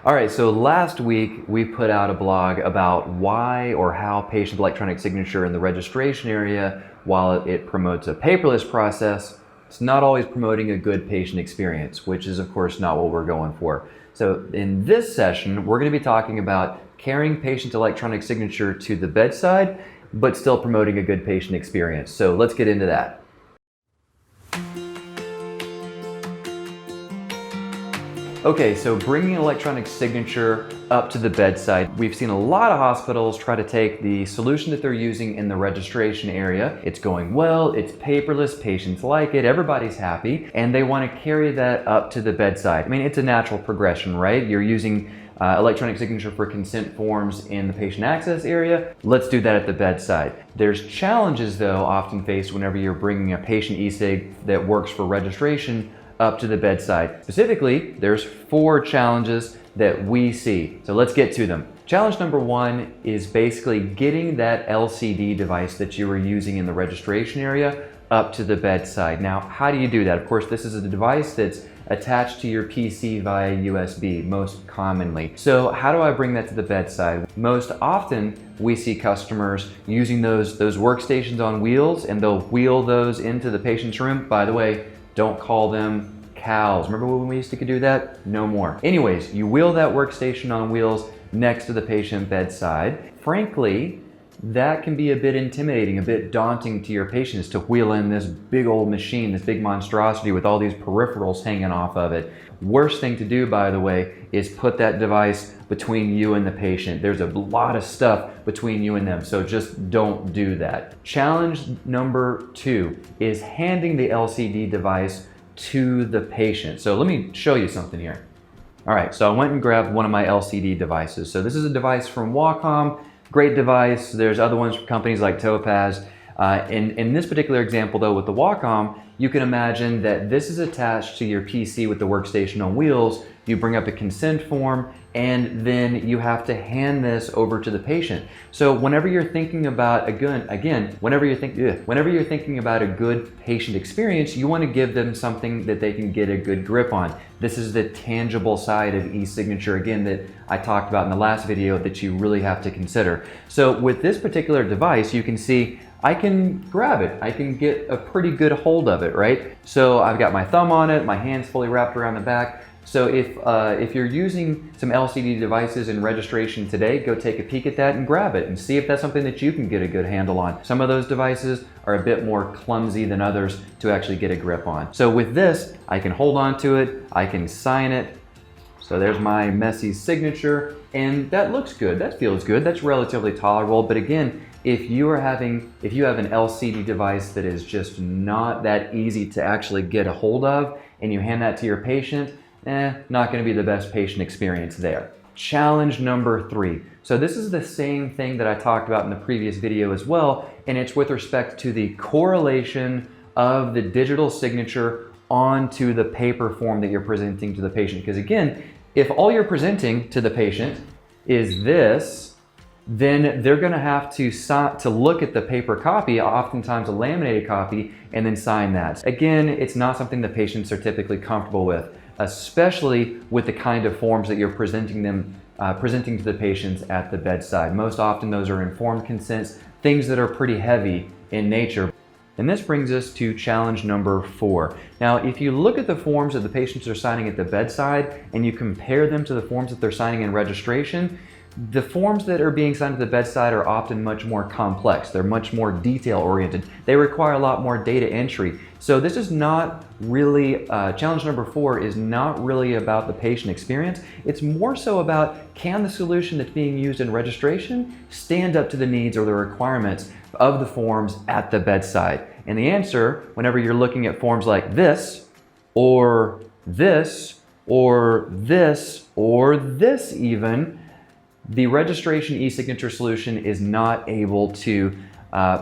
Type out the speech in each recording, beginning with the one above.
All right, so last week we put out a blog about why or how patient electronic signature in the registration area, while it promotes a paperless process, it's not always promoting a good patient experience, which is of course not what we're going for. So in this session, we're going to be talking about carrying patient electronic signature to the bedside, but still promoting a good patient experience. So let's get into that. Okay, so bringing electronic signature up to the bedside. We've seen a lot of hospitals try to take the solution that they're using in the registration area. It's going well, it's paperless, patients like it, everybody's happy, and they want to carry that up to the bedside. I mean, it's a natural progression, right? You're using electronic signature for consent forms in the patient access area. Let's do that at the bedside. There's challenges, though, often faced whenever you're bringing a patient e-sig that works for registration up to the bedside. Specifically, there's 4 challenges that we see. So let's get to them. Challenge number 1 is basically getting that LCD device that you were using in the registration area up to the bedside. Now, how do you do that? Of course, this is a device that's attached to your PC via USB, most commonly. So how do I bring that to the bedside? Most often, we see customers using those workstations on wheels, and they'll wheel those into the patient's room. By the way, don't call them cows. Remember when we used to do that? No more. Anyways, you wheel that workstation on wheels next to the patient bedside. Frankly, that can be a bit intimidating, a bit daunting to your patients to wheel in this big old machine, this big monstrosity with all these peripherals hanging off of it. Worst thing to do, by the way, is put that device between you and the patient. There's a lot of stuff between you and them, so just don't do that. Challenge number 2 is handing the LCD device to the patient. So let me show you something here. All right, so I went and grabbed one of my LCD devices. So this is a device from Wacom, great device. There's other ones from companies like Topaz. In this particular example though, with the Wacom, you can imagine that this is attached to your PC with the workstation on wheels. You bring up a consent form, and then you have to hand this over to the patient. So whenever you're thinking about whenever you're thinking about a good patient experience, you want to give them something that they can get a good grip on. This is the tangible side of eSignature, again, that I talked about in the last video that you really have to consider. So with this particular device, you can see I can grab it. I can get a pretty good hold of it, right? So I've got my thumb on it, my hand's fully wrapped around the back. So if you're using some LCD devices in registration today, go take a peek at that and grab it and see if that's something that you can get a good handle on. Some of those devices are a bit more clumsy than others to actually get a grip on. So with this, I can hold on to it, I can sign it. So there's my messy signature, and that looks good, that feels good, that's relatively tolerable. But again, if you have an LCD device that is just not that easy to actually get a hold of, and you hand that to your patient, not going to be the best patient experience there. Challenge number 3. So this is the same thing that I talked about in the previous video as well, and it's with respect to the correlation of the digital signature onto the paper form that you're presenting to the patient. Because again, if all you're presenting to the patient is this, then they're going to have to look at the paper copy, oftentimes a laminated copy, and then sign that. Again, it's not something that patients are typically comfortable with, especially with the kind of forms that you're presenting to the patients at the bedside. Most often those are informed consents, things that are pretty heavy in nature. And this brings us to challenge number 4. Now, if you look at the forms that the patients are signing at the bedside and you compare them to the forms that they're signing in registration, the forms that are being signed at the bedside are often much more complex. They're much more detail-oriented. They require a lot more data entry. So this is not really, challenge number 4 is not really about the patient experience. It's more so about, can the solution that's being used in registration stand up to the needs or the requirements of the forms at the bedside? And the answer, whenever you're looking at forms like this, or this, or this, or this even, the registration e-signature solution is not able to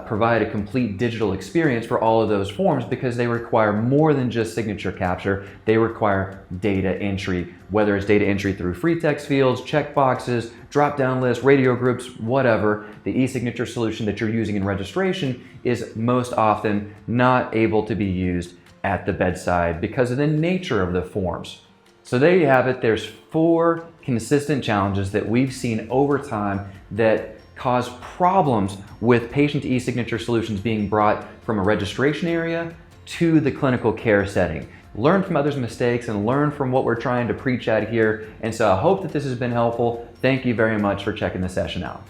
provide a complete digital experience for all of those forms because they require more than just signature capture. They require data entry, whether it's data entry through free text fields, checkboxes, drop-down lists, radio groups, whatever. The e-signature solution that you're using in registration is most often not able to be used at the bedside because of the nature of the forms. So there you have it. There's 4 consistent challenges that we've seen over time that cause problems with patient e-signature solutions being brought from a registration area to the clinical care setting. Learn from others' mistakes and learn from what we're trying to preach at here. And so I hope that this has been helpful. Thank you very much for checking the session out.